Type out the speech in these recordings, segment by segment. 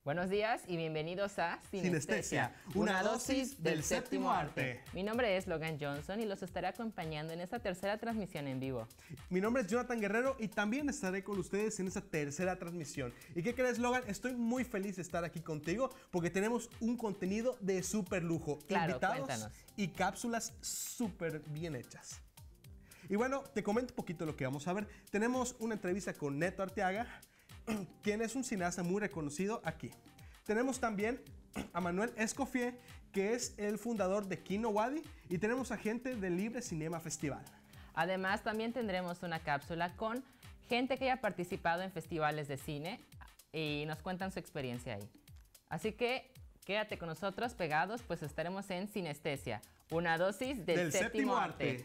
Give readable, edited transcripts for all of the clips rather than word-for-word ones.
Buenos días y bienvenidos a Sinestesia, una dosis del séptimo arte. Mi nombre es Logan Johnson y los estaré acompañando en esta tercera transmisión en vivo. Mi nombre es Jonathan Guerrero y también estaré con ustedes en esta tercera transmisión. ¿Y qué crees, Logan? Estoy muy feliz de estar aquí contigo porque tenemos un contenido de súper lujo. Claro, invitados cuéntanos. Y cápsulas súper bien hechas. Y bueno, te comento un poquito lo que vamos a ver. Tenemos una entrevista con Neto Arteaga, quien es un cineasta muy reconocido aquí. Tenemos también a Manuel Escoffier, que es el fundador de Kino Wadi, y tenemos a gente del Libre Cinema Festival. Además, también tendremos una cápsula con gente que haya participado en festivales de cine y nos cuentan su experiencia ahí. Así que quédate con nosotros pegados, pues estaremos en Sinestesia, una dosis del séptimo arte.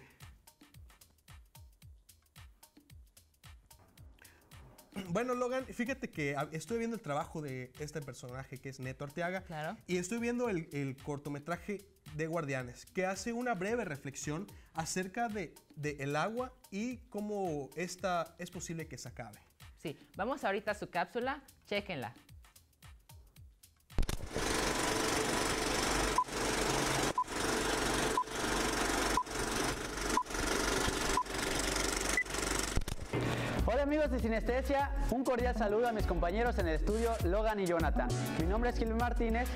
Bueno, Logan, fíjate que estoy viendo el trabajo de este personaje que es Neto Arteaga. Claro. Y estoy viendo el cortometraje de Guardianes, que hace una breve reflexión acerca de el agua y cómo esta es posible que se acabe. Sí, vamos ahorita a su cápsula, chéquenla. Hola amigos de Sinestesia, un cordial saludo a mis compañeros en el estudio Logan y Jonathan. Mi nombre es Gilberto Martínez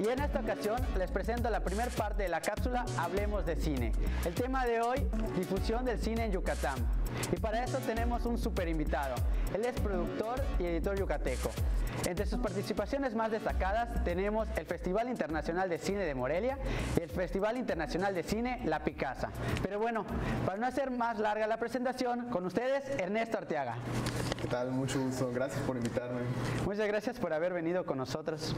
y en esta ocasión les presento la primera parte de la cápsula Hablemos de Cine. El tema de hoy, difusión del cine en Yucatán. Y para eso tenemos un super invitado. Él es productor y editor yucateco. Entre sus participaciones más destacadas tenemos el Festival Internacional de Cine de Morelia y el Festival Internacional de Cine La Picasa. Pero bueno, para no hacer más larga la presentación, con ustedes Ernesto Arteaga. ¿Qué tal? Mucho gusto. Gracias por invitarme. Muchas gracias por haber venido con nosotros.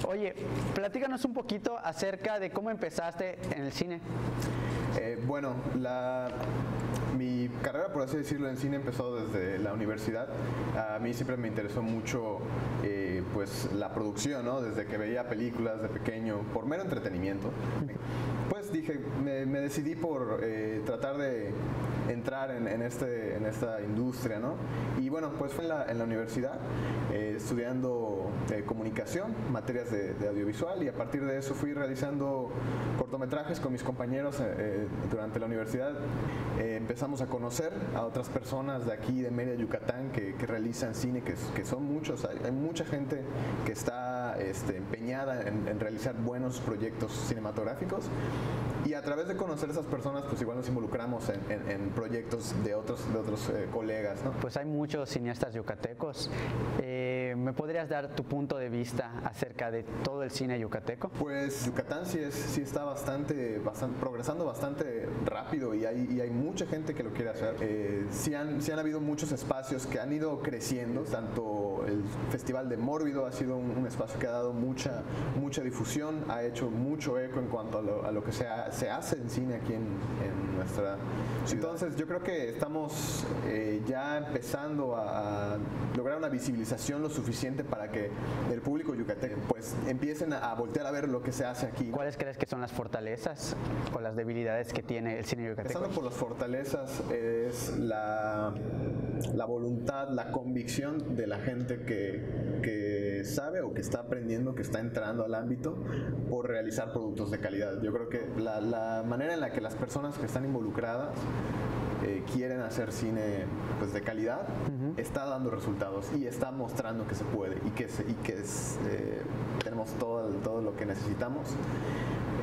Oye, platícanos un poquito acerca de cómo empezaste en el cine. Bueno, mi carrera, por así decirlo, en cine empezó desde la universidad. A mí siempre me interesó mucho pues la producción, ¿no? Desde que veía películas de pequeño, por mero entretenimiento. Pues dije, me decidí por tratar de entrar en esta industria, ¿no? Y bueno, pues fue en la universidad estudiando comunicación, materias de audiovisual, y a partir de eso fui realizando cortometrajes con mis compañeros durante la universidad. Empezamos a conocer a otras personas de aquí, de Mérida, Yucatán, que realizan cine, que son muchos. Hay mucha gente que está empeñada en realizar buenos proyectos cinematográficos. Y a través de conocer a esas personas, pues igual nos involucramos en proyectos de otros colegas, ¿no? Pues hay muchos cineastas yucatecos. ¿Me podrías dar tu punto de vista acerca de todo el cine yucateco? Pues Yucatán sí está progresando bastante rápido y hay mucha gente que lo quiere hacer. Sí han habido muchos espacios que han ido creciendo, tanto el Festival de Mórbido ha sido un espacio que ha dado mucha difusión, ha hecho mucho eco en cuanto a lo que se hace en cine aquí en nuestra ciudad. Entonces yo creo que estamos ya empezando a lograr una visibilización lo suficiente para que el público yucateco pues empiecen a voltear a ver lo que se hace aquí. ¿Cuáles crees que son las fortalezas o las debilidades que tiene el cine yucateco? Empezando por las fortalezas es la voluntad, la convicción de la gente que sabe o que está aprendiendo, que está entrando al ámbito por realizar productos de calidad. Yo creo que la manera en la que las personas que están involucradas quieren hacer cine pues, de calidad, está dando resultados y está mostrando que se puede y que tenemos todo lo que necesitamos.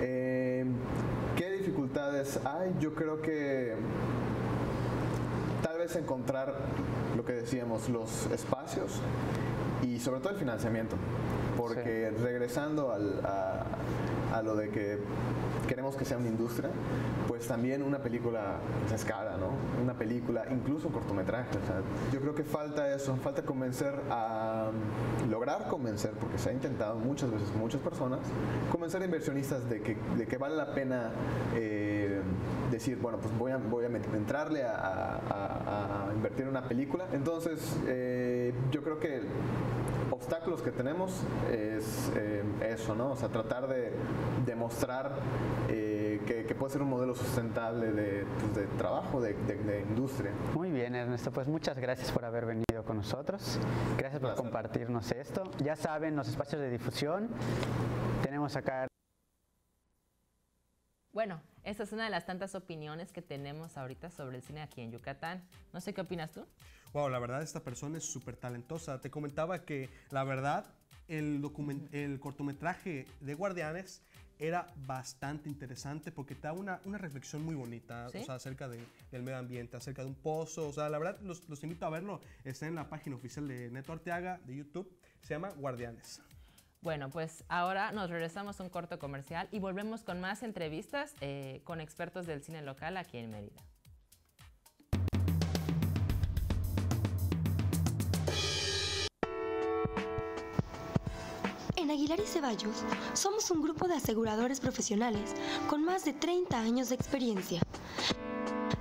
¿Qué dificultades hay? Yo creo que tal vez encontrar lo que decíamos, los espacios y sobre todo el financiamiento, porque sí, regresando a lo de que queremos que sea una industria, pues también una película es cara, ¿no? Una película, incluso un cortometraje. O sea, yo creo que falta eso, falta lograr convencer, porque se ha intentado muchas veces con muchas personas, convencer a inversionistas de que vale la pena decir, bueno, pues voy a entrarle a invertir en una película. Entonces, yo creo que obstáculos que tenemos es eso, ¿no? O sea, tratar de demostrar que puede ser un modelo sustentable de trabajo, de industria. Muy bien, Ernesto, pues muchas gracias por haber venido video con nosotros. Gracias por compartirnos esto. Ya saben, los espacios de difusión. Tenemos acá... Bueno, esta es una de las tantas opiniones que tenemos ahorita sobre el cine aquí en Yucatán. No sé qué opinas tú. Wow, la verdad esta persona es súper talentosa. Te comentaba que la verdad el cortometraje de Guardianes era bastante interesante porque te da una reflexión muy bonita, ¿Sí? O sea, acerca del medio ambiente, acerca de un pozo. O sea, la verdad los invito a verlo. Está en la página oficial de Neto Arteaga de YouTube. Se llama Guardianes. Bueno, pues ahora nos regresamos a un corto comercial y volvemos con más entrevistas con expertos del cine local aquí en Mérida. En Aguilar y Ceballos somos un grupo de aseguradores profesionales con más de 30 años de experiencia.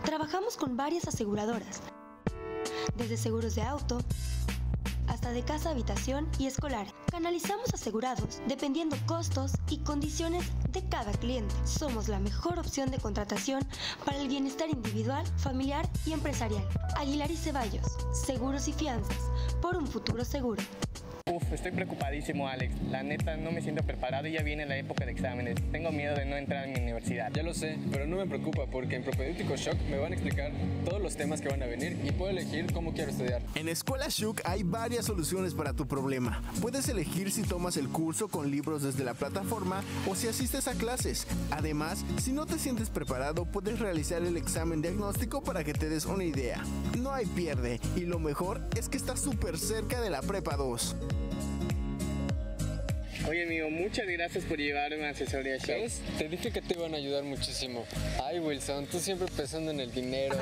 Trabajamos con varias aseguradoras, desde seguros de auto hasta de casa, habitación y escolar. Canalizamos asegurados dependiendo costos y condiciones de cada cliente. Somos la mejor opción de contratación para el bienestar individual, familiar y empresarial. Aguilar y Ceballos, seguros y fianzas por un futuro seguro. Estoy preocupadísimo, Alex. La neta, no me siento preparado y ya viene la época de exámenes. Tengo miedo de no entrar a mi universidad. Ya lo sé, pero no me preocupa porque en Propedéutico Shock me van a explicar todos los temas que van a venir y puedo elegir cómo quiero estudiar. En Escuela Shook hay varias soluciones para tu problema. Puedes elegir si tomas el curso con libros desde la plataforma o si asistes a clases. Además, si no te sientes preparado, puedes realizar el examen diagnóstico para que te des una idea. No hay pierde y lo mejor es que está súper cerca de la Prepa 2. Oye, amigo, muchas gracias por llevarme a asesoría Shock. ¿Ves? Te dije que te iban a ayudar muchísimo. Ay, Wilson, tú siempre pensando en el dinero.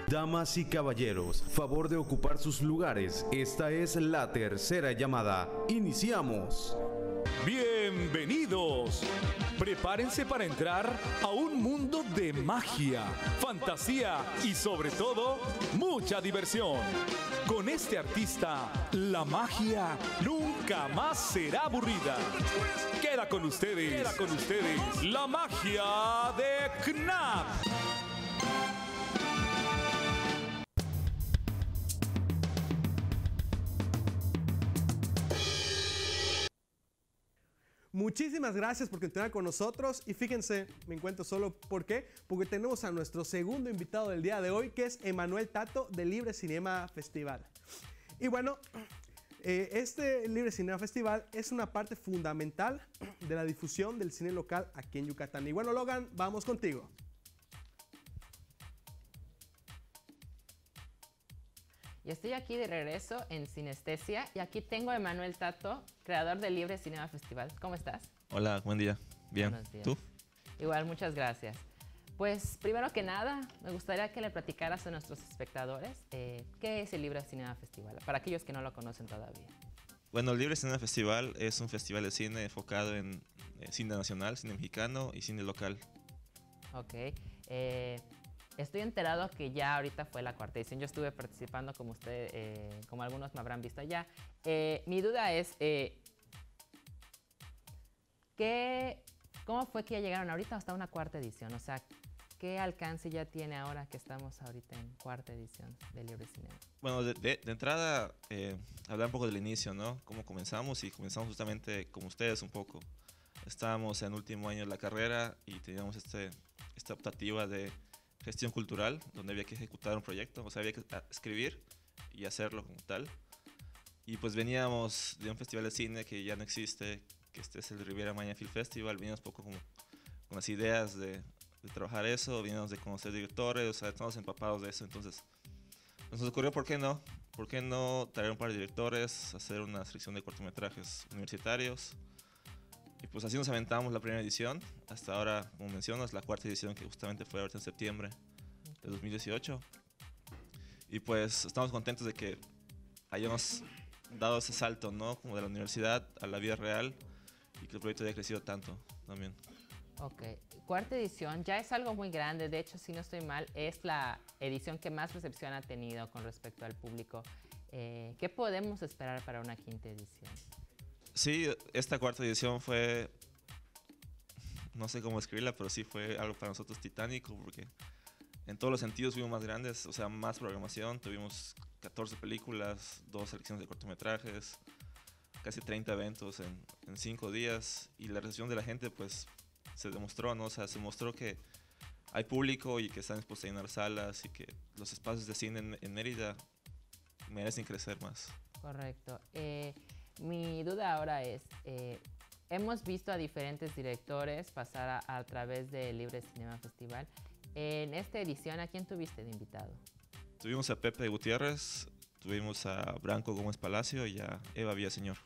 Damas y caballeros, favor de ocupar sus lugares. Esta es la tercera llamada. Iniciamos. Bienvenidos. Prepárense para entrar a un mundo de magia, fantasía y sobre todo, mucha diversión. Con este artista, la magia nunca más será aburrida. Queda con ustedes, la magia de Knap. Muchísimas gracias por continuar con nosotros y fíjense, me encuentro solo, ¿por qué? Porque tenemos a nuestro segundo invitado del día de hoy, que es Emanuel Tato de Libre Cinema Festival. Y bueno, este Libre Cinema Festival es una parte fundamental de la difusión del cine local aquí en Yucatán. Y bueno, Logan, vamos contigo. Y estoy aquí de regreso en Sinestesia y aquí tengo a Emanuel Tato, creador del Libre Cinema Festival. ¿Cómo estás? Hola, buen día. Bien. Buenos días. ¿Tú? Igual, muchas gracias. Pues primero que nada, me gustaría que le platicaras a nuestros espectadores qué es el Libre Cinema Festival, para aquellos que no lo conocen todavía. Bueno, el Libre Cinema Festival es un festival de cine enfocado en cine nacional, cine mexicano y cine local. Ok. Estoy enterado que ya ahorita fue la cuarta edición. Yo estuve participando como usted, como algunos me habrán visto allá. Mi duda es, ¿cómo fue que ya llegaron ahorita hasta una cuarta edición? O sea, ¿qué alcance ya tiene ahora que estamos ahorita en cuarta edición de Libre Cinema? Bueno, de entrada, hablar un poco del inicio, ¿no? Cómo comenzamos, y comenzamos justamente como ustedes un poco. Estábamos en último año de la carrera y teníamos esta optativa de gestión cultural, donde había que ejecutar un proyecto, o sea, había que escribir y hacerlo como tal. Y pues veníamos de un festival de cine que ya no existe, que este es el Riviera Maya Film Festival. Veníamos un poco como con las ideas de trabajar eso, veníamos de conocer directores, o sea, estamos empapados de eso. Entonces nos ocurrió, ¿por qué no traer un par de directores, hacer una selección de cortometrajes universitarios? Y pues así nos aventamos la primera edición, hasta ahora, como mencionas, la cuarta edición, que justamente fue ahorita en septiembre de 2018. Y pues estamos contentos de que hayamos dado ese salto, ¿no? Como de la universidad a la vida real y que el proyecto haya crecido tanto también. Ok, cuarta edición ya es algo muy grande, de hecho, si no estoy mal, es la edición que más recepción ha tenido con respecto al público. ¿Qué podemos esperar para una quinta edición? Sí, esta cuarta edición fue, no sé cómo escribirla, pero sí fue algo para nosotros titánico, porque en todos los sentidos fuimos más grandes, o sea, más programación, tuvimos 14 películas, 2 selecciones de cortometrajes, casi 30 eventos en 5 días, y la recepción de la gente pues se demostró, ¿no? O sea, se mostró que hay público y que están dispuestos a llenar salas y que los espacios de cine en Mérida merecen crecer más. Correcto. Mi duda ahora es, hemos visto a diferentes directores pasar a través del Libre Cinema Festival. En esta edición, ¿a quién tuviste de invitado? Tuvimos a Pepe Gutiérrez, tuvimos a Branco Gómez Palacio y a Eva Villaseñor.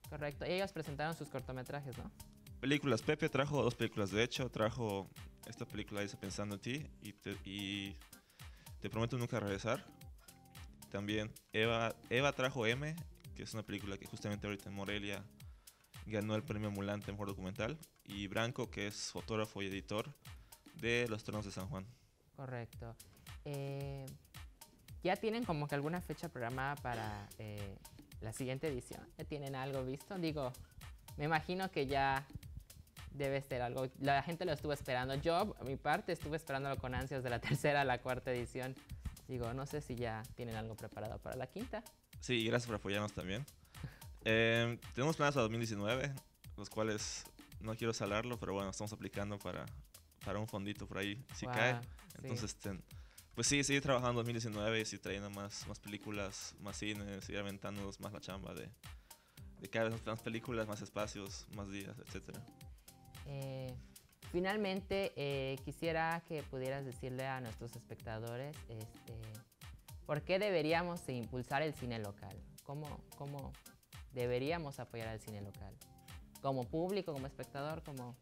Correcto. Y ellos presentaron sus cortometrajes, ¿no? Películas. Pepe trajo 2 películas, de hecho. Trajo esta película, dice Pensando en ti, y Te prometo nunca regresar. También Eva trajo M, que es una película que justamente ahorita en Morelia ganó el premio Ambulante Mejor Documental. Y Branco, que es fotógrafo y editor de Los Tronos de San Juan. Correcto. ¿Ya tienen como que alguna fecha programada para la siguiente edición? ¿Ya tienen algo visto? Digo, me imagino que ya debe ser algo. La gente lo estuvo esperando. Yo, a mi parte, estuve esperándolo con ansias de la tercera a la cuarta edición. Digo, no sé si ya tienen algo preparado para la quinta. Sí, gracias por apoyarnos también. Tenemos planes para 2019, los cuales no quiero salarlo, pero bueno, estamos aplicando para un fondito por ahí, si cae. Entonces, pues sí, seguir trabajando en 2019 y seguir trayendo más películas, más cine, seguir aventándonos más la chamba de cada vez más películas, más espacios, más días, etc. Finalmente, quisiera que pudieras decirle a nuestros espectadores por qué deberíamos impulsar el cine local. ¿Cómo deberíamos apoyar al cine local? Como público, como espectador, como...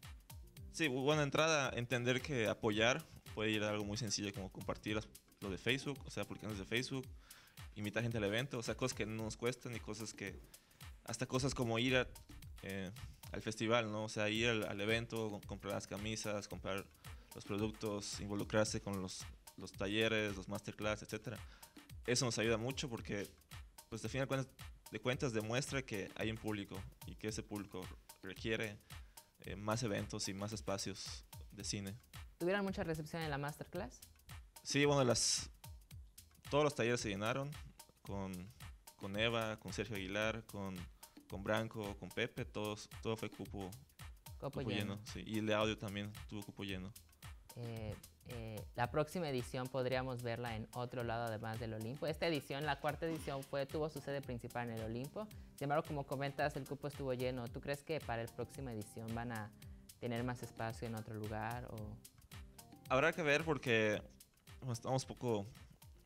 Sí, buena entrada, entender que apoyar puede ir a algo muy sencillo como compartir lo de Facebook, o sea, publicaciones de Facebook, invitar gente al evento, o sea, cosas que no nos cuestan y cosas que... Hasta cosas como ir al festival, ¿no? O sea, ir al evento, comprar las camisas, comprar los productos, involucrarse con los talleres, los masterclass, etc. Eso nos ayuda mucho porque, pues, de fin de cuentas demuestra que hay un público y que ese público requiere más eventos y más espacios de cine. ¿Tuvieron mucha recepción en la masterclass? Sí, bueno, todos los talleres se llenaron con Eva, con Sergio Aguilar, con Branco, con Pepe, todo fue cupo lleno. Sí, y el de audio también tuvo cupo lleno. La próxima edición podríamos verla en otro lado además del Olimpo. Esta edición, la cuarta edición, tuvo su sede principal en el Olimpo. Sin embargo, como comentas, el cupo estuvo lleno. ¿Tú crees que para la próxima edición van a tener más espacio en otro lugar? Habrá que ver porque estamos poco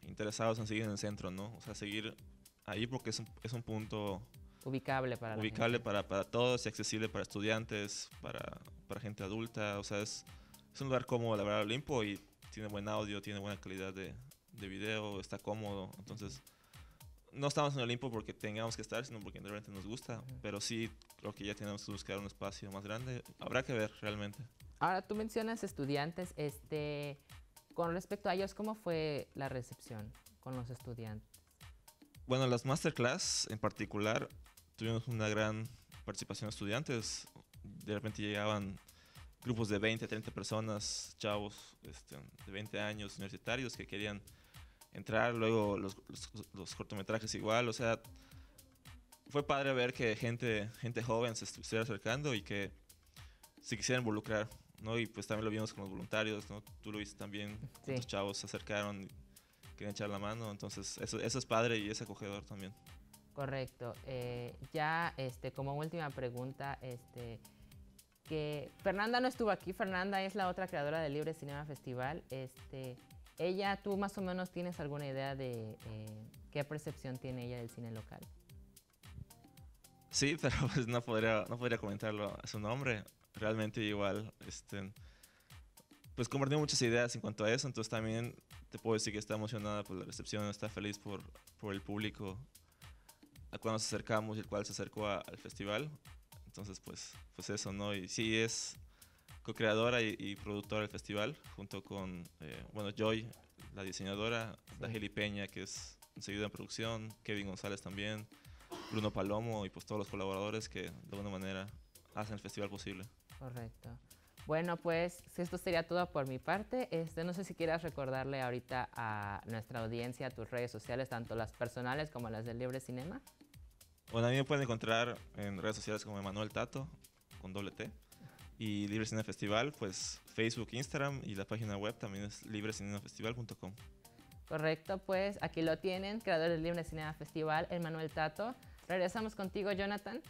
interesados en seguir en el centro, ¿no? O sea, seguir ahí porque es un punto... Ubicable para la ubicable gente. para todos y accesible para estudiantes, para gente adulta. O sea, es un lugar cómodo, la verdad, Olimpo, y tiene buen audio, tiene buena calidad de video, está cómodo. Entonces, no estamos en Olimpo porque tengamos que estar, sino porque realmente nos gusta. Pero sí, creo que ya tenemos que buscar un espacio más grande. Habrá que ver realmente. Ahora, tú mencionas estudiantes. Con respecto a ellos, ¿cómo fue la recepción con los estudiantes? Bueno, las masterclass en particular tuvimos una gran participación de estudiantes. De repente llegaban grupos de 20, 30 personas, chavos de 20 años, universitarios que querían entrar. Luego los cortometrajes igual. O sea, fue padre ver que gente joven se estuviera acercando y que se quisiera involucrar, ¿no? Y pues también lo vimos con los voluntarios, ¿no? Tú lo viste también. Sí. Los chavos se acercaron y querían echar la mano. Entonces, eso es padre y es acogedor también. Correcto. Ya como última pregunta, que Fernanda no estuvo aquí. Fernanda es la otra creadora del Libre Cinema Festival. ¿Tú más o menos tienes alguna idea de qué percepción tiene ella del cine local? Sí, pero pues no podría comentarlo a su nombre. Realmente igual, pues compartimos muchas ideas en cuanto a eso. Entonces también te puedo decir que está emocionada por la recepción, está feliz por el público. a cual nos acercamos y el cual se acercó al festival. Entonces, pues eso, ¿no? Y sí, es co-creadora y productora del festival, junto con, Joy, la diseñadora, Dajeli Peña, que es seguida en producción, Kevin González también, Bruno Palomo y pues todos los colaboradores que de alguna manera hacen el festival posible. Correcto. Bueno, pues esto sería todo por mi parte. No sé si quieras recordarle ahorita a nuestra audiencia tus redes sociales, tanto las personales como las del Libre Cinema. Bueno, a mí me pueden encontrar en redes sociales como Emanuel Tato, con doble T. Y Libre Cinema Festival, pues Facebook, Instagram, y la página web también es librecinemafestival.com. Correcto, pues aquí lo tienen, creador del Libre Cinema Festival, Emanuel Tato. Regresamos contigo, Jonathan.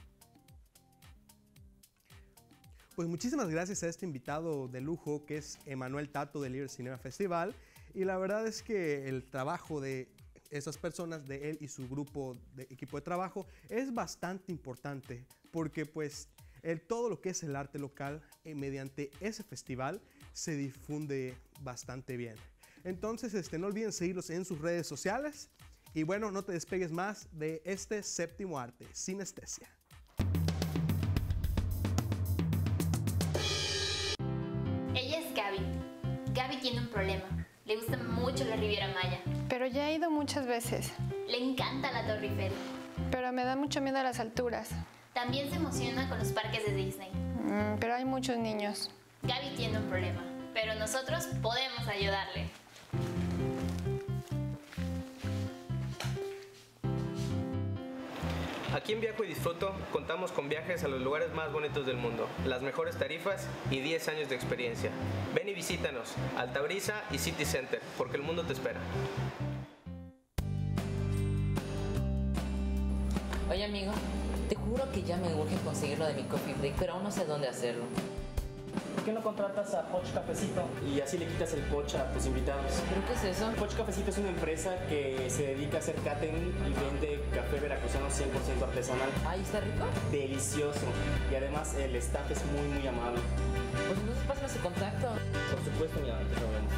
Pues muchísimas gracias a este invitado de lujo que es Emanuel Tato del Libre Cinema Festival. Y la verdad es que el trabajo de esas personas, de él y su grupo de equipo de trabajo, es bastante importante porque pues todo lo que es el arte local mediante ese festival se difunde bastante bien. Entonces no olviden seguirlos en sus redes sociales y bueno, no te despegues más de este séptimo arte, Sinestesia. Ella es Gaby. Gaby tiene un problema. Le gusta mucho la Riviera Maya. Pero ya he ido muchas veces. Le encanta la Torre Eiffel. Pero me da mucho miedo a las alturas. También se emociona con los parques de Disney. Pero hay muchos niños. Gaby tiene un problema, pero nosotros podemos ayudarle. Aquí en Viajo y Disfruto contamos con viajes a los lugares más bonitos del mundo, las mejores tarifas y 10 años de experiencia. Ven y visítanos, Altabrisa y City Center, porque el mundo te espera. Oye amigo, te juro que ya me urge conseguir lo de mi coffee break, pero aún no sé dónde hacerlo. ¿Por qué no contratas a Poch Cafecito y así le quitas el poch a tus invitados? ¿Pero qué es eso? Poch Cafecito es una empresa que se dedica a hacer catering y vende café veracruzano 100% artesanal. ¿Ahí está rico? Delicioso. Y además el staff es muy, muy amable. Pues entonces pásame su contacto. Por supuesto, mi amor, te lo vemos.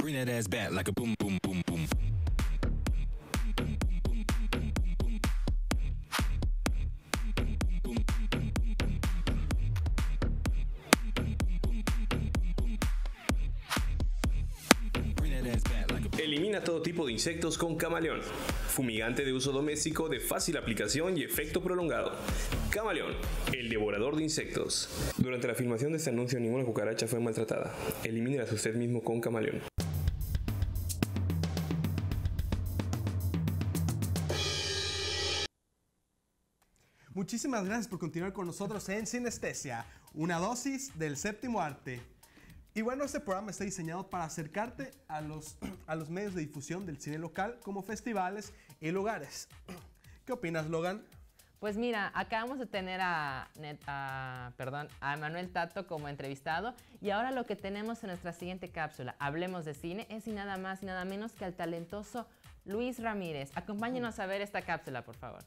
Bring that ass back like a boom, boom, boom, boom. Elimina todo tipo de insectos con Camaleón. Fumigante de uso doméstico de fácil aplicación y efecto prolongado. Camaleón, el devorador de insectos. Durante la filmación de este anuncio ninguna cucaracha fue maltratada. Elimínelas usted mismo con Camaleón. Muchísimas gracias por continuar con nosotros en Sinestesia, una dosis del séptimo arte. Y bueno, este programa está diseñado para acercarte a los medios de difusión del cine local como festivales y lugares. ¿Qué opinas, Logan? Pues mira, acabamos de tener a Emanuel Tato como entrevistado y ahora lo que tenemos en nuestra siguiente cápsula, Hablemos de Cine, es y nada más y nada menos que al talentoso Luis Ramírez. Acompáñenos a ver esta cápsula, por favor.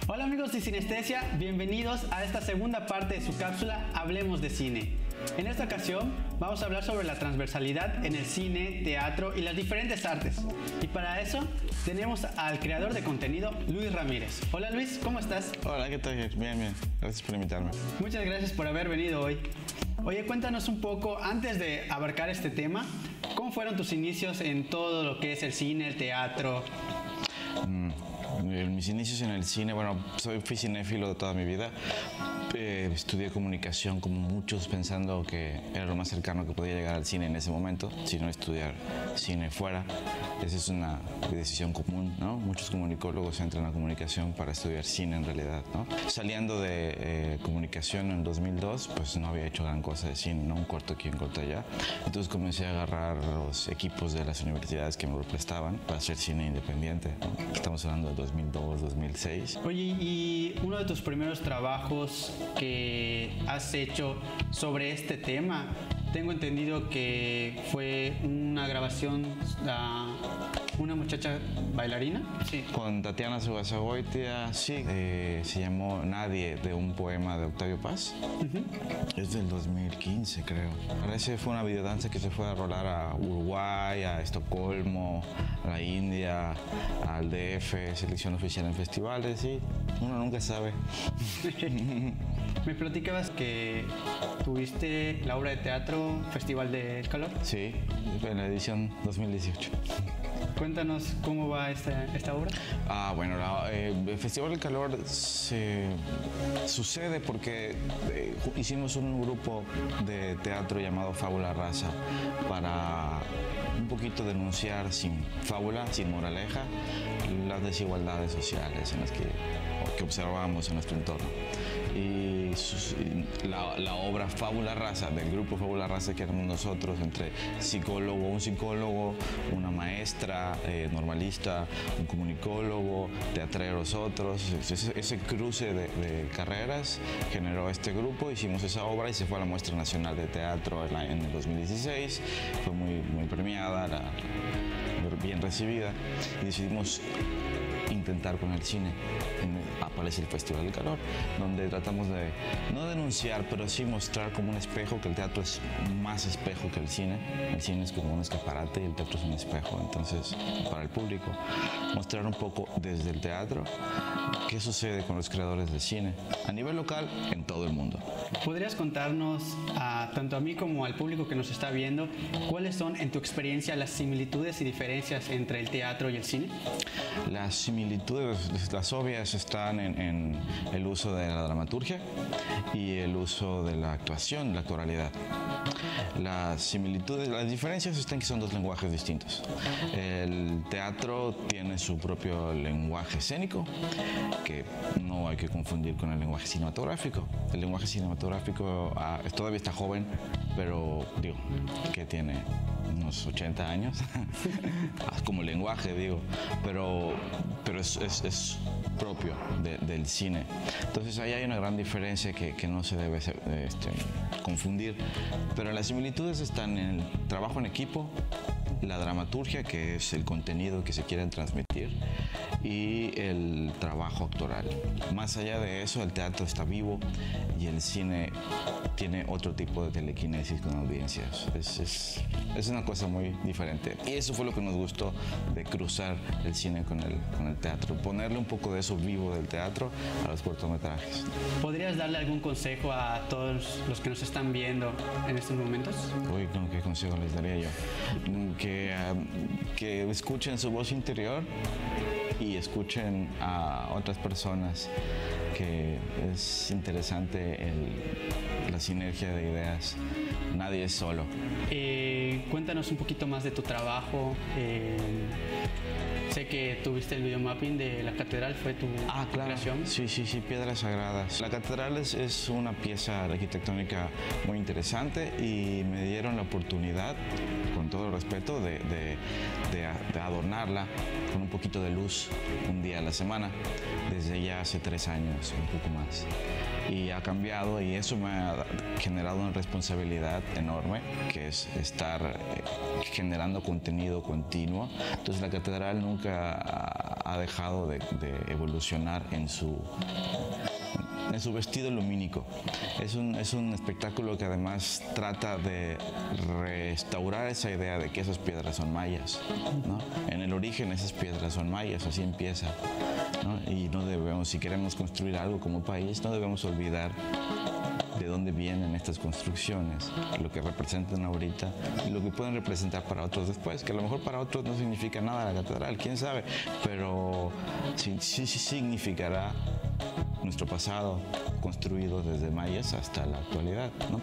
Hola amigos de Sinestesia, bienvenidos a esta segunda parte de su cápsula Hablemos de Cine. En esta ocasión vamos a hablar sobre la transversalidad en el cine, teatro y las diferentes artes. Y para eso tenemos al creador de contenido, Luis Ramírez. Hola Luis, ¿cómo estás? Hola, ¿qué tal? Bien, bien. Gracias por invitarme. Muchas gracias por haber venido hoy. Oye, cuéntanos un poco, antes de abarcar este tema, ¿cómo fueron tus inicios en todo lo que es el cine, el teatro? Mis inicios en el cine, bueno, fui cinéfilo de toda mi vida, Estudié comunicación como muchos, pensando que era lo más cercano que podía llegar al cine en ese momento, sino estudiar cine fuera. Esa es una decisión común, ¿no? Muchos comunicólogos entran a comunicación para estudiar cine en realidad, ¿no? Saliendo de comunicación en 2002, pues no había hecho gran cosa de cine, ¿no? Un corto aquí, un corto allá. Entonces comencé a agarrar los equipos de las universidades que me lo prestaban para hacer cine independiente, ¿no? Estamos hablando de 2002, 2006. Oye, y uno de tus primeros trabajos que has hecho sobre este tema, tengo entendido que fue una grabación a una muchacha bailarina. Sí. Con Tatiana Subasagoitia, sí. Se llamó Nadie, de un poema de Octavio Paz. Es del 2015, creo. Ese fue una videodanza que se fue a rolar a Uruguay, a Estocolmo, a la India, al DF, selección oficial en festivales, sí. Uno nunca sabe. Me platicabas que tuviste la obra de teatro Festival del Calor. Sí, en la edición 2018. Cuéntanos cómo va esta obra. Bueno, el Festival del Calor sucede porque hicimos un grupo de teatro llamado Fábula Rasa para un poquito denunciar sin fábula, sin moraleja, las desigualdades sociales en las que observamos en nuestro entorno. Y la obra Fábula Rasa, del grupo Fábula Rasa, que éramos nosotros, entre un psicólogo, una maestra normalista, un comunicólogo, teatreros otros, ese cruce de carreras generó este grupo. Hicimos esa obra y se fue a la Muestra Nacional de Teatro en el 2016, fue muy premiada, bien recibida, y decidimos intentar con el cine. Aparece el Festival del Calor, donde tratamos de no denunciar, pero sí mostrar como un espejo, que el teatro es más espejo que el cine. El cine es como un escaparate y el teatro es un espejo. Entonces, para el público, mostrar un poco desde el teatro qué sucede con los creadores de cine a nivel local en todo el mundo. ¿Podrías contarnos, tanto a mí como al público que nos está viendo, cuáles son, en tu experiencia, las similitudes y diferencias entre el teatro y el cine? Las similitudes, las obvias, están en el uso de la dramaturgia y el uso de la actuación, la actoralidad. Las similitudes, las diferencias están que son dos lenguajes distintos. El teatro tiene su propio lenguaje escénico, que no hay que confundir con el lenguaje cinematográfico. El lenguaje cinematográfico todavía está joven, pero digo, que tiene unos 80 años, como lenguaje, digo, pero es propio del cine. Entonces ahí hay una gran diferencia que no se debe confundir, pero las similitudes están en el trabajo en equipo, la dramaturgia, que es el contenido que se quieren transmitir, y el trabajo actoral. Más allá de eso, el teatro está vivo y el cine tiene otro tipo de telequinesis con audiencias. Es una cosa muy diferente. Y eso fue lo que nos gustó de cruzar el cine con el teatro, ponerle un poco de eso vivo del teatro a los cortometrajes. ¿Podrías darle algún consejo a todos los que nos están viendo en estos momentos? Uy, ¿qué consejo les daría yo? Que escuchen su voz interior y escuchen a otras personas, que es interesante la sinergia de ideas. Nadie es solo. Cuéntanos un poquito más de tu trabajo. Sé que tuviste el videomapping de la catedral, ¿fue tu creación? Sí, Piedras Sagradas. La catedral es una pieza arquitectónica muy interesante y me dieron la oportunidad, con todo el respeto, de adornarla con un poquito de luz un día a la semana, desde ya hace 3 años, un poco más. Y ha cambiado, y eso me ha generado una responsabilidad enorme, que es estar generando contenido continuo. Entonces la catedral nunca ha dejado de evolucionar en su vestido lumínico. Es un espectáculo que además trata de restaurar esa idea de que esas piedras son mayas, ¿no? En el origen esas piedras son mayas, así empieza, ¿no? Y no debemos, si queremos construir algo como país, no debemos olvidar de dónde vienen estas construcciones, lo que representan ahorita y lo que pueden representar para otros después, que a lo mejor para otros no significa nada la catedral, quién sabe, pero sí significará nuestro pasado construido desde mayas hasta la actualidad, ¿no?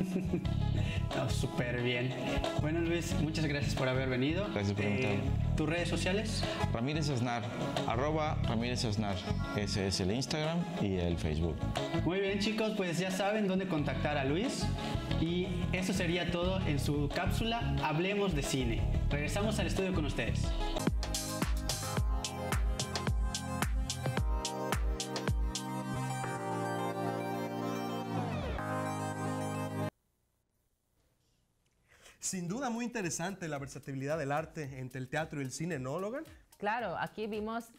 No, súper bien. Bueno, Luis, muchas gracias por haber venido. Gracias por invitarme. ¿Tus redes sociales? Ramírez Aznar, @Ramírez Aznar. Ese es el Instagram y el Facebook. Muy bien, chicos, pues ya saben dónde contactar a Luis. Y eso sería todo en su cápsula Hablemos de Cine. Regresamos al estudio con ustedes. Sin duda muy interesante la versatilidad del arte entre el teatro y el cine, ¿no, Logan? Claro, aquí vimos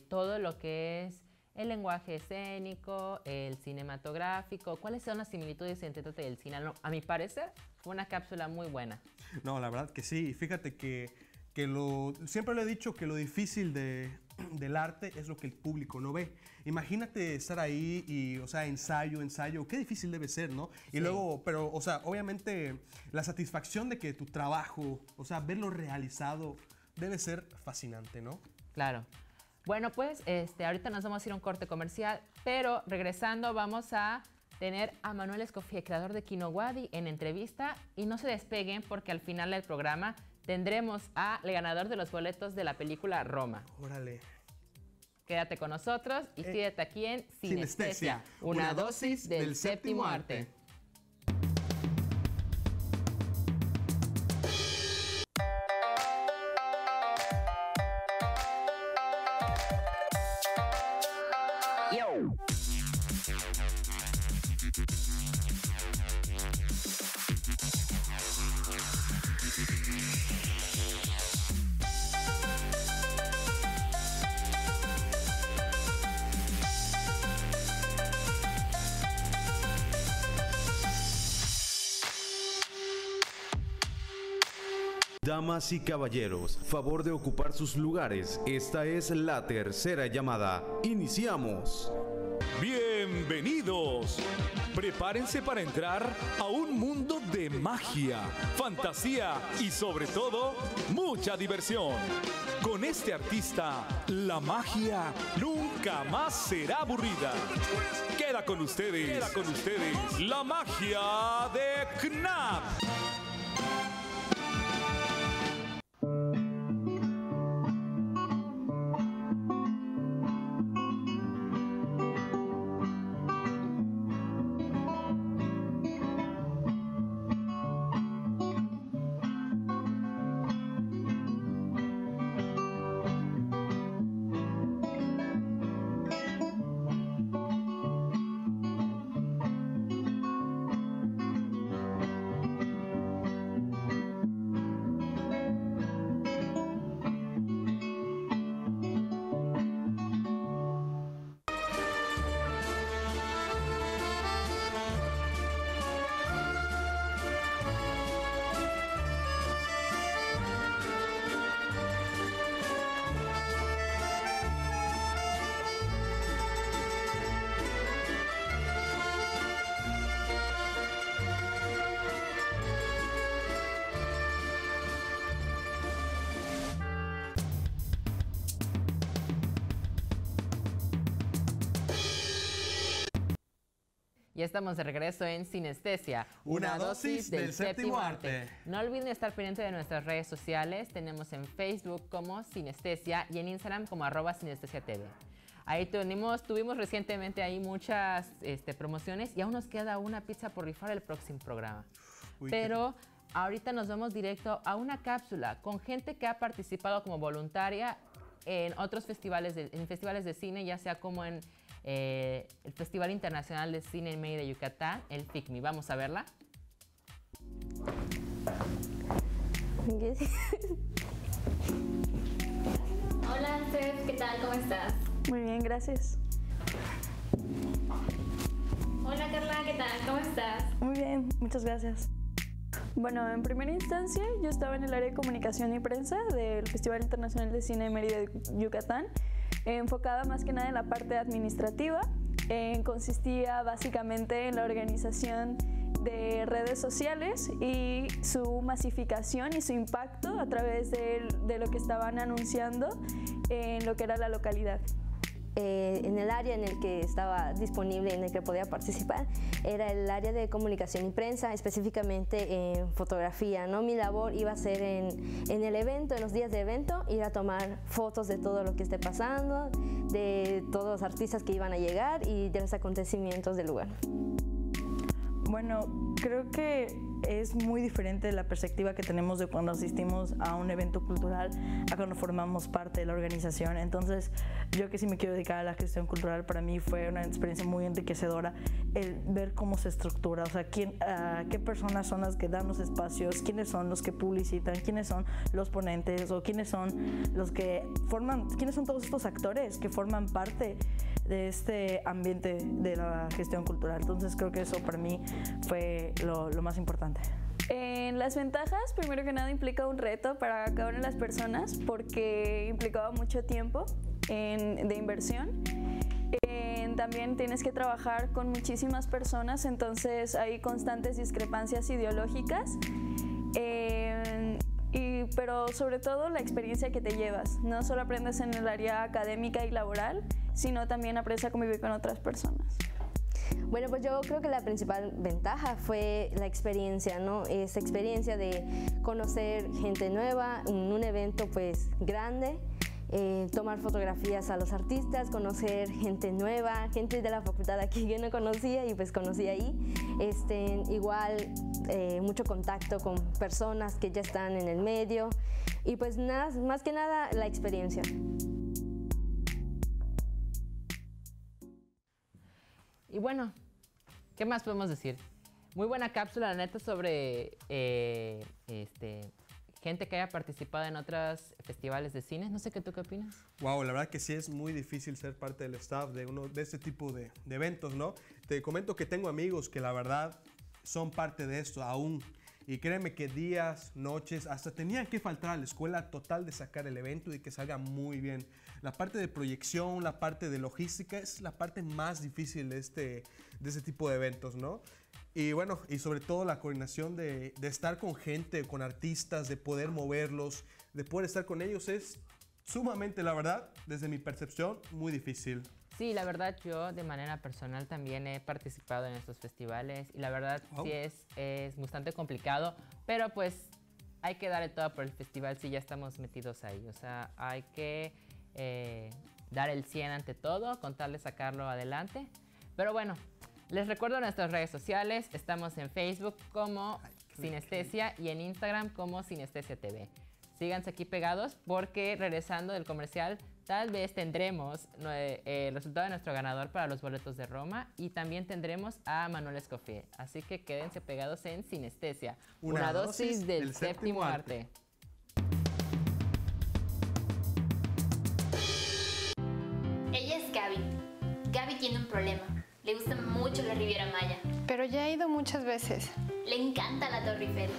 todo lo que es el lenguaje escénico, el cinematográfico, cuáles son las similitudes entre el teatro y el cine. No, a mi parecer, fue una cápsula muy buena. No, la verdad que sí. Fíjate que siempre le he dicho que lo difícil del arte es lo que el público no ve. Imagínate estar ahí y, o sea, ensayo, qué difícil debe ser, ¿no? Y luego, pero, o sea, obviamente la satisfacción de que tu trabajo, o sea, verlo realizado, debe ser fascinante, ¿no? Claro. Bueno, pues, ahorita nos vamos a ir a un corte comercial, pero regresando vamos a tener a Manuel Escofía, creador de Kinowadi, en entrevista, y no se despeguen porque al final del programa tendremos al ganador de los boletos de la película Roma. Órale. Quédate con nosotros y quédate aquí en Sinestesia, una dosis del séptimo arte. Yo. Damas y caballeros, favor de ocupar sus lugares. Esta es la tercera llamada. ¡Iniciamos! Bienvenidos. Prepárense para entrar a un mundo de magia, fantasía y sobre todo mucha diversión. Con este artista, la magia nunca más será aburrida. Queda con ustedes, la magia de Knap. Ya estamos de regreso en Sinestesia, una dosis del séptimo arte. No olviden estar pendientes de nuestras redes sociales. Tenemos en Facebook como Sinestesia y en Instagram como @SinestesiaTV. Ahí tuvimos recientemente ahí muchas promociones y aún nos queda una pizza por rifar el próximo programa. Pero ahorita nos vamos directo a una cápsula con gente que ha participado como voluntaria en otros festivales de cine, ya sea como en el Festival Internacional de Cine en Mérida, Yucatán, el FICMI. Vamos a verla. Hola, Steph, ¿qué tal? ¿Cómo estás? Muy bien, gracias. Hola, Carla, ¿qué tal? ¿Cómo estás? Muy bien, muchas gracias. Bueno, en primera instancia, yo estaba en el área de comunicación y prensa del Festival Internacional de Cine en Mérida, Yucatán, enfocada más que nada en la parte administrativa. Consistía básicamente en la organización de redes sociales y su masificación y su impacto a través de lo que estaban anunciando en lo que era la localidad. en el área en el que estaba disponible, en el que podía participar, era el área de comunicación y prensa, específicamente en fotografía, ¿no? Mi labor iba a ser en el evento, en los días de evento, ir a tomar fotos de todo lo que esté pasando, de todos los artistas que iban a llegar y de los acontecimientos del lugar. Bueno, creo que es muy diferente la perspectiva que tenemos de cuando asistimos a un evento cultural a cuando formamos parte de la organización. Entonces, yo que sí me quiero dedicar a la gestión cultural, para mí fue una experiencia muy enriquecedora el ver cómo se estructura, o sea, qué personas son las que dan los espacios, quiénes son los que publicitan, quiénes son los ponentes o quiénes son los que forman, quiénes son todos estos actores que forman parte de este ambiente de la gestión cultural. Entonces creo que eso para mí fue lo más importante. En las ventajas, primero que nada, implica un reto para cada una de las personas porque implicaba mucho tiempo de inversión. También tienes que trabajar con muchísimas personas, entonces hay constantes discrepancias ideológicas. Pero sobre todo la experiencia que te llevas. No solo aprendes en el área académica y laboral, sino también aprendes a convivir con otras personas. Bueno, pues yo creo que la principal ventaja fue la experiencia, ¿no? Esa experiencia de conocer gente nueva en un evento pues grande, tomar fotografías a los artistas, conocer gente nueva, gente de la facultad aquí que no conocía y pues conocí ahí. Igual mucho contacto con personas que ya están en el medio y pues nada, más que nada la experiencia. Y bueno, ¿qué más podemos decir? Muy buena cápsula, la neta, sobre gente que haya participado en otros festivales de cine. No sé tú qué opinas. Wow, la verdad que sí es muy difícil ser parte del staff de este tipo de eventos, ¿no? Te comento que tengo amigos que la verdad son parte de esto aún. Y créeme que días, noches, hasta tenían que faltar a la escuela total de sacar el evento y que salga muy bien. La parte de proyección, la parte de logística es la parte más difícil de este tipo de eventos, ¿no? Y bueno, y sobre todo la coordinación de estar con gente, con artistas, de poder moverlos, de poder estar con ellos es sumamente, la verdad, desde mi percepción, muy difícil. Sí, la verdad yo de manera personal también he participado en estos festivales y la verdad sí es bastante complicado, pero pues hay que darle todo por el festival si ya estamos metidos ahí. O sea, hay que dar el 100 ante todo, con tal de sacarlo adelante. Pero bueno, les recuerdo nuestras redes sociales. Estamos en Facebook como Sinestesia y en Instagram como Sinestesia TV. Síganse aquí pegados porque regresando del comercial tal vez tendremos el resultado de nuestro ganador para los boletos de Roma y también tendremos a Manuel Escoffier. Así que quédense pegados en Sinestesia, una dosis del séptimo arte. Ella es Gaby. Gaby tiene un problema. Le gusta mucho la Riviera Maya. Pero ya he ido muchas veces. Le encanta la Torre Eiffel.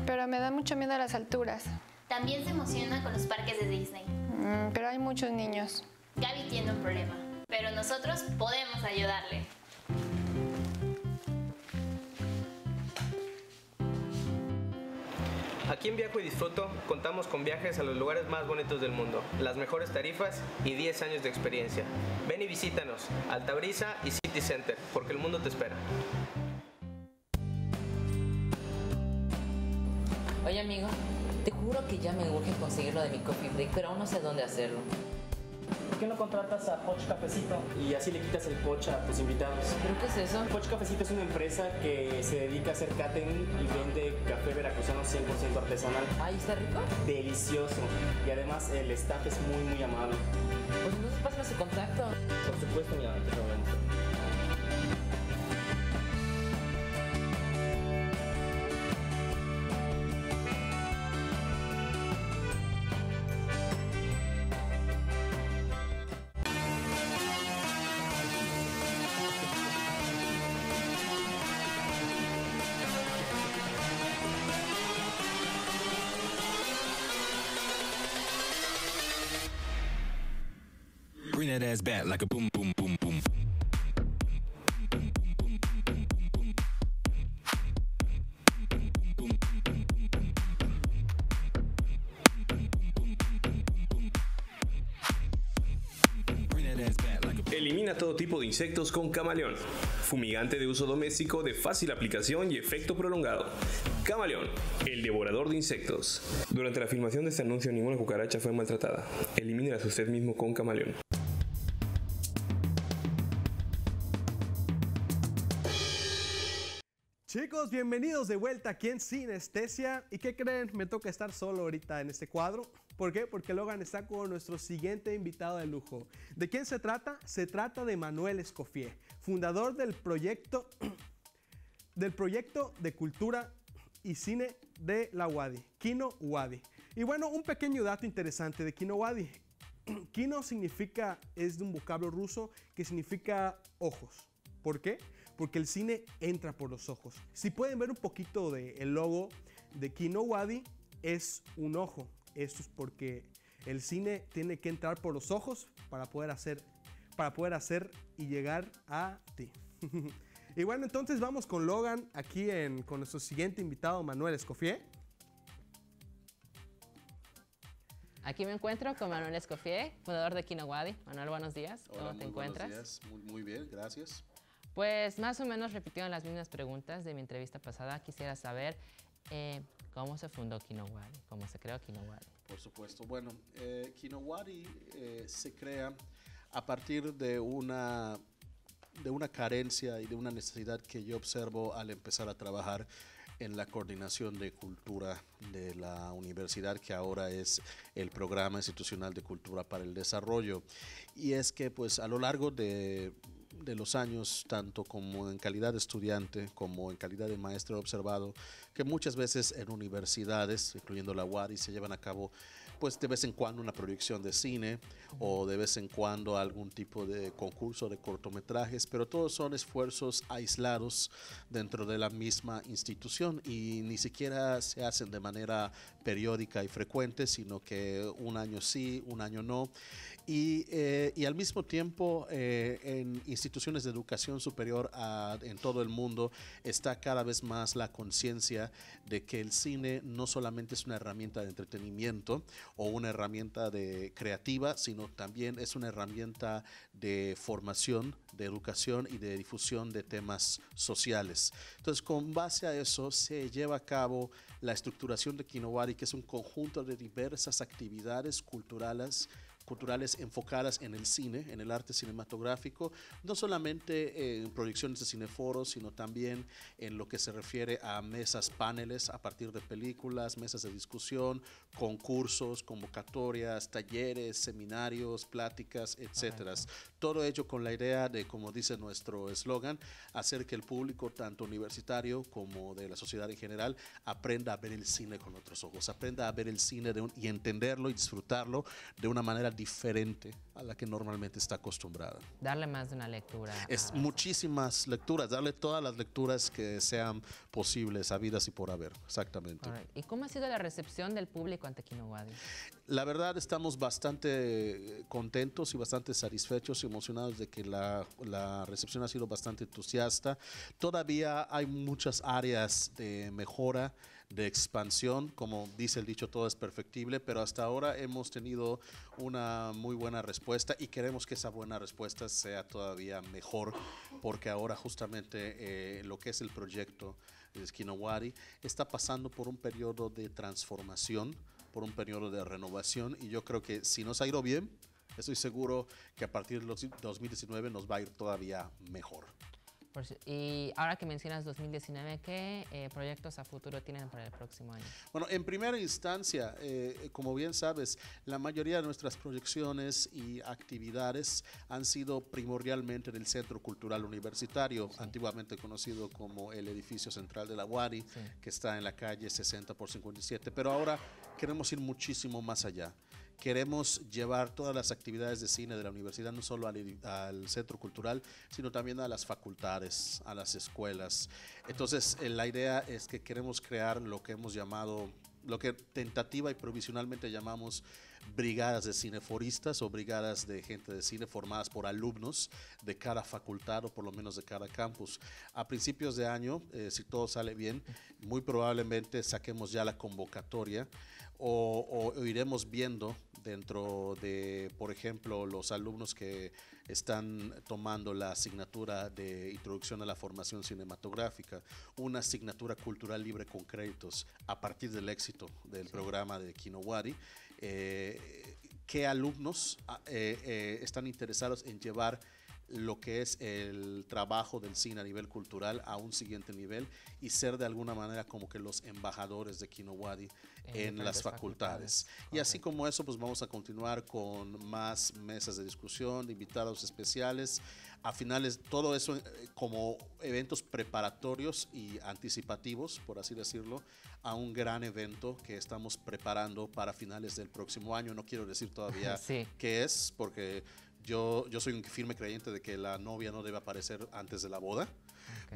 Pero me da mucho miedo a las alturas. También se emociona con los parques de Disney. Pero hay muchos niños. Gaby tiene un problema, pero nosotros podemos ayudarle. Aquí en Viajo y Disfruto contamos con viajes a los lugares más bonitos del mundo, las mejores tarifas y 10 años de experiencia. Ven y visítanos, Altabrisa y City Center, porque el mundo te espera. Oye, amigo, te juro que ya me urge conseguir lo de mi coffee break, pero aún no sé dónde hacerlo. ¿Por qué no contratas a Poch Cafecito y así le quitas el poch a tus invitados? ¿Pero qué es eso? Poch Cafecito es una empresa que se dedica a hacer catering y vende café veracruzano 100% artesanal. ¿Ay, está rico? Delicioso. Y además el staff es muy, muy amable. Pues entonces pásame su contacto. Por supuesto, mira, antes lo vemos. Bring that ass back like a boom, boom, boom, boom. Bring that ass back Elimina todo tipo de insectos con Camaleón. Fumigante de uso doméstico de fácil aplicación y efecto prolongado. Camaleón, el devorador de insectos. Durante la filmación de este anuncio, ninguna cucaracha fue maltratada. Elimínelas usted mismo con Camaleón. Chicos, bienvenidos de vuelta aquí en Sinestesia. ¿Y qué creen? Me toca estar solo ahorita en este cuadro. ¿Por qué? Porque Logan está con nuestro siguiente invitado de lujo. ¿De quién se trata? Se trata de Manuel Escoffier, fundador del proyecto de cultura y cine de la UADY, Kino UADY. Y bueno, un pequeño dato interesante de Kino UADY. Kino es de un vocablo ruso que significa ojos. ¿Por qué? Porque el cine entra por los ojos. Si pueden ver un poquito del logo de Kino UADY, es un ojo. Esto es porque el cine tiene que entrar por los ojos para poder hacer y llegar a ti. Y bueno, entonces vamos con Logan aquí con nuestro siguiente invitado, Manuel Escoffier. Aquí me encuentro con Manuel Escoffier, fundador de Kino UADY. Manuel, buenos días. Hola, ¿Cómo te encuentras? Buenos días. Muy bien, gracias. Pues más o menos repitieron las mismas preguntas de mi entrevista pasada. Quisiera saber cómo se fundó Kino UADY, cómo se creó Kino UADY. Por supuesto. Bueno, Kino UADY se crea a partir de una carencia y de una necesidad que yo observo al empezar a trabajar en la coordinación de cultura de la universidad, que ahora es el Programa Institucional de Cultura para el Desarrollo. Y es que pues a lo largo de los años, tanto como en calidad de estudiante como en calidad de maestro, he observado que muchas veces en universidades, incluyendo la UADY, se llevan a cabo pues de vez en cuando una proyección de cine o de vez en cuando algún tipo de concurso de cortometrajes, pero todos son esfuerzos aislados dentro de la misma institución y ni siquiera se hacen de manera periódica y frecuente, sino que un año sí, un año no. Y al mismo tiempo en instituciones de educación superior en todo el mundo está cada vez más la conciencia de que el cine no solamente es una herramienta de entretenimiento o una herramienta creativa, sino también es una herramienta de formación, de educación y de difusión de temas sociales. Entonces, con base a eso se lleva a cabo la estructuración de Kino UADY, que es un conjunto de diversas actividades culturales enfocadas en el cine, en el arte cinematográfico, no solamente en proyecciones de cineforos, sino también en lo que se refiere a mesas, paneles a partir de películas, mesas de discusión, concursos, convocatorias, talleres, seminarios, pláticas, etcétera. Todo ello con la idea de, como dice nuestro eslogan, hacer que el público, tanto universitario como de la sociedad en general, aprenda a ver el cine con otros ojos, aprenda a ver el cine y entenderlo y disfrutarlo de una manera diferente a la que normalmente está acostumbrada. Darle más de una lectura. Es muchísimas lecturas, darle todas las lecturas que sean posibles, habidas y por haber, exactamente. Correcto. ¿Y cómo ha sido la recepción del público ante Kino UADY? La verdad estamos bastante contentos y bastante satisfechos y emocionados de que la recepción ha sido bastante entusiasta. Todavía hay muchas áreas de mejora, de expansión, como dice el dicho, todo es perfectible, pero hasta ahora hemos tenido una muy buena respuesta y queremos que esa buena respuesta sea todavía mejor, porque ahora justamente lo que es el proyecto de Kino UADY está pasando por un periodo de transformación, por un periodo de renovación, y yo creo que si nos ha ido bien, estoy seguro que a partir del 2019 nos va a ir todavía mejor. Y ahora que mencionas 2019, ¿qué proyectos a futuro tienen para el próximo año? Bueno, en primera instancia, como bien sabes, la mayoría de nuestras proyecciones y actividades han sido primordialmente del Centro Cultural Universitario, antiguamente conocido como el edificio central de la UADY, que está en la calle 60 por 57, pero ahora queremos ir muchísimo más allá. Queremos llevar todas las actividades de cine de la universidad no solo al centro cultural, sino también a las facultades, a las escuelas. Entonces, la idea es que queremos crear lo que hemos llamado, lo que tentativa y provisionalmente llamamos brigadas de cineforistas o brigadas de gente de cine formadas por alumnos de cada facultad o por lo menos de cada campus. A principios de año, si todo sale bien, muy probablemente saquemos ya la convocatoria o iremos viendo dentro de, por ejemplo, los alumnos que están tomando la asignatura de Introducción a la Formación Cinematográfica, una asignatura cultural libre con créditos a partir del éxito del programa de Kinowari. ¿Qué alumnos están interesados en llevar lo que es el trabajo del cine a nivel cultural a un siguiente nivel y ser de alguna manera como que los embajadores de Kinowari en las facultades? Y así como eso, pues vamos a continuar con más mesas de discusión, de invitados especiales. A finales, todo eso como eventos preparatorios y anticipativos, por así decirlo, a un gran evento que estamos preparando para finales del próximo año. No quiero decir todavía qué es, porque yo soy un firme creyente de que la novia no debe aparecer antes de la boda,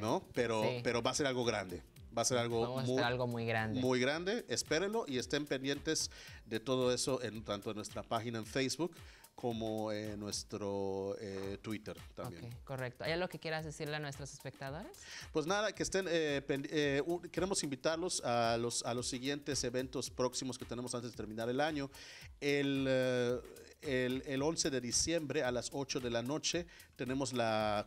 ¿no? Pero va a ser algo grande. Va a ser algo muy grande. Muy grande, espérenlo y estén pendientes de todo eso tanto en nuestra página en Facebook como en nuestro Twitter también. Okay, correcto. ¿Hay algo que quieras decirle a nuestros espectadores? Pues nada, que estén, queremos invitarlos a los siguientes eventos próximos que tenemos antes de terminar el año. El 11 de diciembre a las 8 de la noche tenemos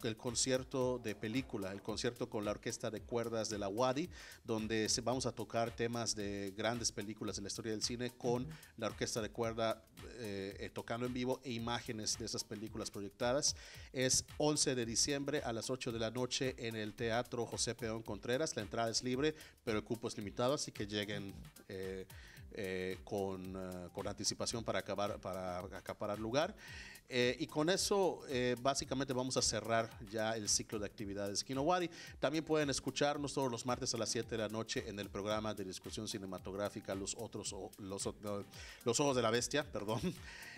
el concierto de película, el concierto con la Orquesta de Cuerdas de la UADY, donde vamos a tocar temas de grandes películas de la historia del cine con la Orquesta de Cuerda tocando en vivo e imágenes de esas películas proyectadas. Es 11 de diciembre a las 8 de la noche en el Teatro José Peón Contreras. La entrada es libre, pero el cupo es limitado, así que lleguen con anticipación para acaparar lugar. Y con eso básicamente vamos a cerrar ya el ciclo de actividades de Kinowari. También pueden escucharnos todos los martes a las 7 de la noche en el programa de discusión cinematográfica Los Ojos de la Bestia, perdón,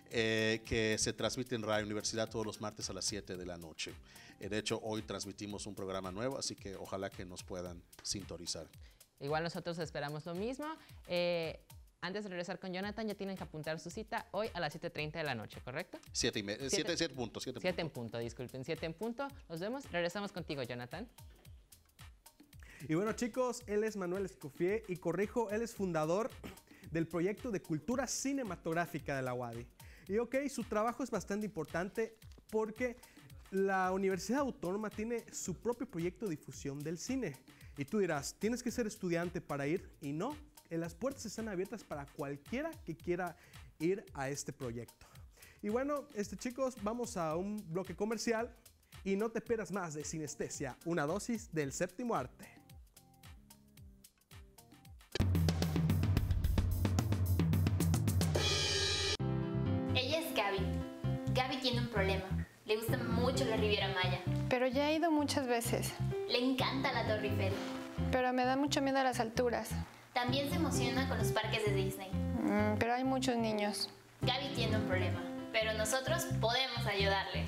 que se transmite en Radio Universidad todos los martes a las 7 de la noche. De hecho, hoy transmitimos un programa nuevo, así que ojalá que nos puedan sintonizar. Igual nosotros esperamos lo mismo. Antes de regresar con Jonathan, ya tienen que apuntar su cita hoy a las 7:30 de la noche, ¿correcto? 7 en punto. 7 en punto, disculpen, 7 en punto. Nos vemos. Regresamos contigo, Jonathan. Y bueno, chicos, él es Manuel Escoffier y corrijo, él es fundador del proyecto de cultura cinematográfica de la UADY. Y su trabajo es bastante importante porque la Universidad Autónoma tiene su propio proyecto de difusión del cine. Y tú dirás, tienes que ser estudiante para ir, y no. Las puertas están abiertas para cualquiera que quiera ir a este proyecto. Y bueno, chicos, vamos a un bloque comercial y no te pierdas más de Sinestesia, una dosis del séptimo arte. Ella es Gaby. Gaby tiene un problema. Le gusta mucho la Riviera Maya. Pero ya he ido muchas veces. Le encanta la Torre Eiffel. Pero me da mucho miedo a las alturas. También se emociona con los parques de Disney. Pero hay muchos niños. Gaby tiene un problema, pero nosotros podemos ayudarle.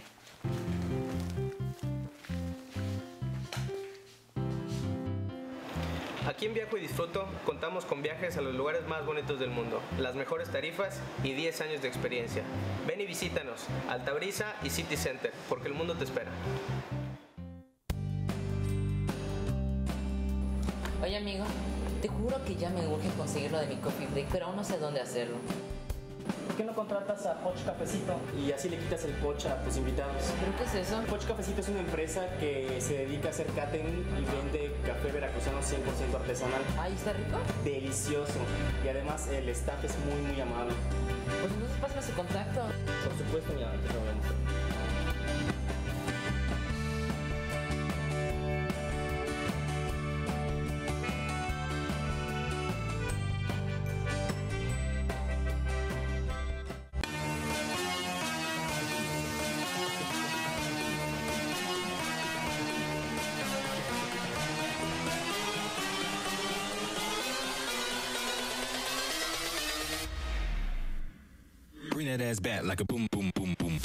Aquí en Viajo y Disfruto contamos con viajes a los lugares más bonitos del mundo, las mejores tarifas y 10 años de experiencia. Ven y visítanos, Altabrisa y City Center, porque el mundo te espera. Oye, amigo, te juro que ya me urge conseguir lo de mi coffee break, pero aún no sé dónde hacerlo. ¿Por qué no contratas a Poch Cafecito y así le quitas el poch a tus invitados? ¿Pero qué es eso? Poch Cafecito es una empresa que se dedica a hacer catering y vende café veracruzano 100% artesanal. ¿Ahí está rico? Delicioso. Y además el staff es muy, muy amable. Pues entonces pásame su contacto. Por supuesto, mira, te lo vemos. Bring that ass back like a boom, boom, boom, boom.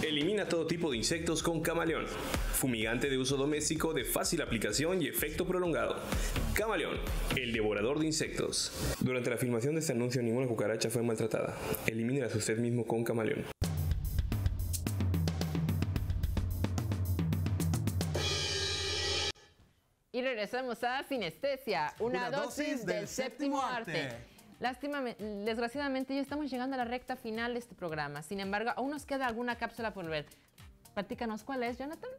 Elimina todo tipo de insectos con Camaleón. Fumigante de uso doméstico de fácil aplicación y efecto prolongado. Camaleón, el devorador de insectos. Durante la filmación de este anuncio ninguna cucaracha fue maltratada. Elimínelas usted mismo con Camaleón. regresamos a Sinestesia, una dosis del séptimo arte. Desgraciadamente ya estamos llegando a la recta final de este programa. Sin embargo, aún nos queda alguna cápsula por ver. Platícanos, ¿cuál es, Jonathan?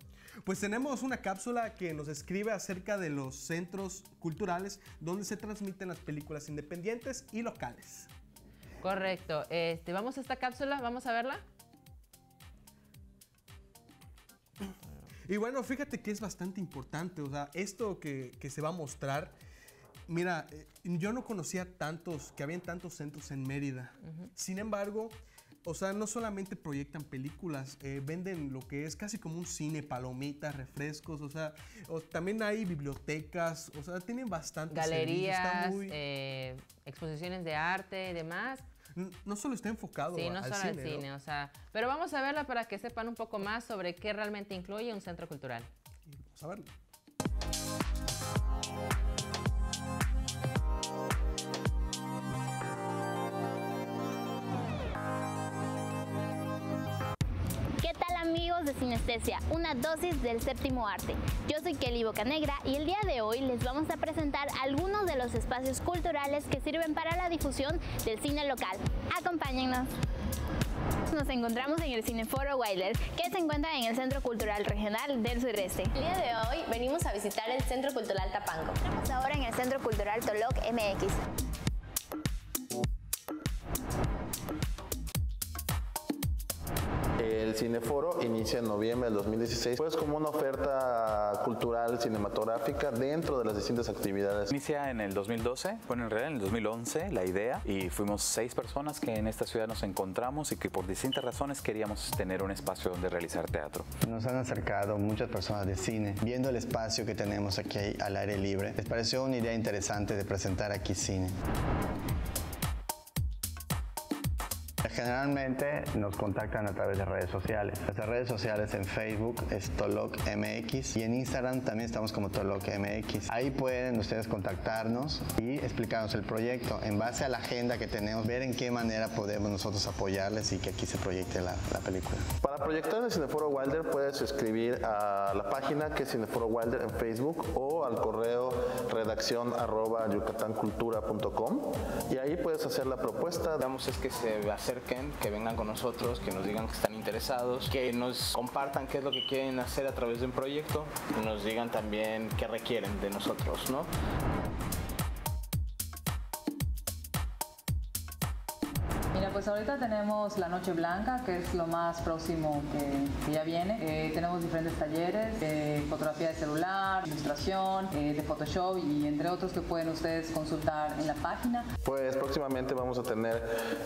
Pues tenemos una cápsula que nos escribe acerca de los centros culturales donde se transmiten las películas independientes y locales. Correcto. Vamos a esta cápsula, vamos a verla. Y bueno, fíjate que es bastante importante, o sea, esto que se va a mostrar. Mira, yo no conocía que habían tantos centros en Mérida. Sin embargo, o sea, no solamente proyectan películas, venden lo que es casi como un cine, palomitas, refrescos, o sea, también hay bibliotecas, o sea, tienen bastantes galerías, exposiciones de arte y demás. No solo está enfocado sí, no al solo cine, al cine, ¿no? O sea, pero vamos a verla para que sepan un poco más sobre qué realmente incluye un centro cultural. Vamos a verlo. ¿Qué tal, amigos de Sinestesia? Una dosis del séptimo arte. Yo soy Kelly Bocanegra y el día de hoy les vamos a presentar algunos de los espacios culturales que sirven para la difusión del cine local. Acompáñennos. Nos encontramos en el Cineforo Wilder, que se encuentra en el Centro Cultural Regional del Sureste. El día de hoy venimos a visitar el Centro Cultural Tapanco. Estamos ahora en el Centro Cultural Toloc MX. El Cineforo inicia en noviembre del 2016, pues como una oferta cultural cinematográfica dentro de las distintas actividades. Inicia en el 2012, bueno, en realidad en el 2011 la idea, y fuimos 6 personas que en esta ciudad nos encontramos y que por distintas razones queríamos tener un espacio donde realizar teatro. Nos han acercado muchas personas de cine, viendo el espacio que tenemos aquí al aire libre. Les pareció una idea interesante de presentar aquí cine. Generalmente nos contactan a través de redes sociales. Las redes sociales en Facebook es Toloc MX y en Instagram también estamos como Toloc MX. Ahí pueden ustedes contactarnos y explicarnos el proyecto. En base a la agenda que tenemos, ver en qué manera podemos nosotros apoyarles y que aquí se proyecte la película. Para proyectar el Cineforo Wilder puedes escribir a la página que es Cineforo Wilder en Facebook o al correo redaccion@yucatancultura.com y ahí puedes hacer la propuesta. Damos es que se acerquen, que vengan con nosotros, que nos digan que están interesados, que nos compartan qué es lo que quieren hacer a través de un proyecto y nos digan también qué requieren de nosotros, ¿no? Mira, pues ahorita tenemos la Noche Blanca, que es lo más próximo que ya viene. Tenemos diferentes talleres de fotografía de celular, ilustración, de Photoshop y entre otros que pueden ustedes consultar en la página. Pues próximamente vamos a tener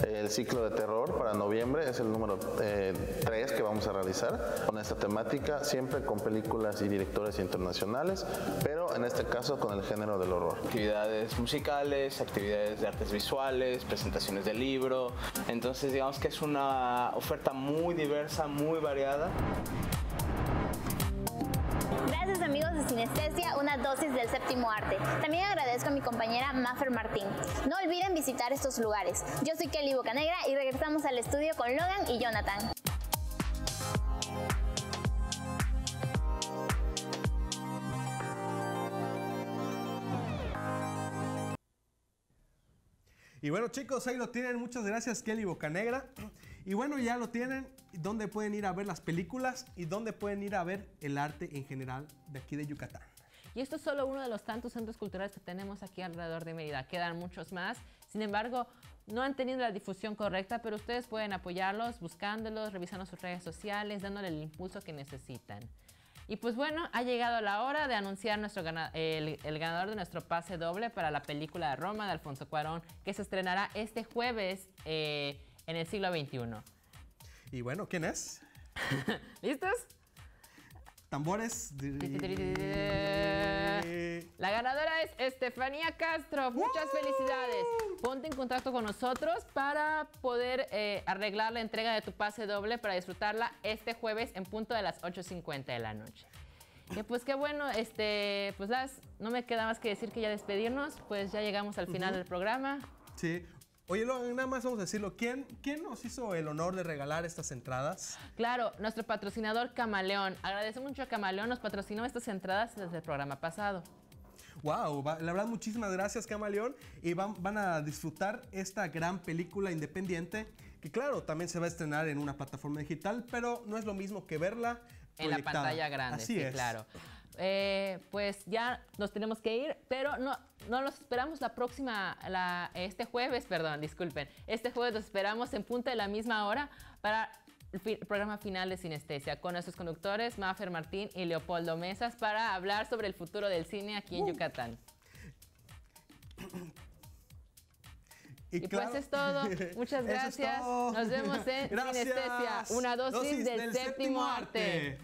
el ciclo de terror para noviembre, es el número 3 que vamos a realizar con esta temática, siempre con películas y directores internacionales, pero en este caso con el género del horror. Actividades musicales, actividades de artes visuales, presentaciones de libro. Entonces digamos que es una oferta muy diversa, muy variada. Gracias, amigos de Sinestesia, una dosis del séptimo arte. También agradezco a mi compañera Maffer Martín. No olviden visitar estos lugares. Yo soy Kelly Bocanegra y regresamos al estudio con Logan y Jonathan. Y bueno, chicos, ahí lo tienen. Muchas gracias, Kelly Bocanegra. Y bueno, ya lo tienen. ¿Dónde pueden ir a ver las películas? Y dónde pueden ir a ver el arte en general de aquí de Yucatán. Y esto es solo uno de los tantos centros culturales que tenemos aquí alrededor de Mérida. Quedan muchos más. Sin embargo, no han tenido la difusión correcta, pero ustedes pueden apoyarlos buscándolos, revisando sus redes sociales, dándole el impulso que necesitan. Y pues bueno, ha llegado la hora de anunciar el ganador de nuestro pase doble para la película de Roma de Alfonso Cuarón, que se estrenará este jueves en el siglo XXI. Y bueno, ¿quién es? ¿Listos? Tambores. La ganadora es Estefanía Castro. Muchas felicidades. Ponte en contacto con nosotros para poder arreglar la entrega de tu pase doble para disfrutarla este jueves en punto de las 8:50 de la noche. Y pues qué bueno, pues no me queda más que decir que ya despedirnos, pues ya llegamos al final del programa. Sí. Oye, nada más vamos a decirlo. ¿Quién nos hizo el honor de regalar estas entradas? Claro, nuestro patrocinador Camaleón. Agradecemos mucho a Camaleón, nos patrocinó estas entradas desde el programa pasado. Wow, la verdad, muchísimas gracias, Camaleón. Y van a disfrutar esta gran película independiente, que claro, también se va a estrenar en una plataforma digital, pero no es lo mismo que verla en la pantalla grande. Así sí, es. Claro. Pues ya nos tenemos que ir, pero no los esperamos este jueves, disculpen. Este jueves los esperamos en punto de la misma hora para el programa final de Sinestesia con nuestros conductores Mafer Martín y Leopoldo Mesas para hablar sobre el futuro del cine aquí en Yucatán. Y claro, pues es todo. Muchas gracias. Nos vemos en Sinestesia, una dosis del séptimo arte.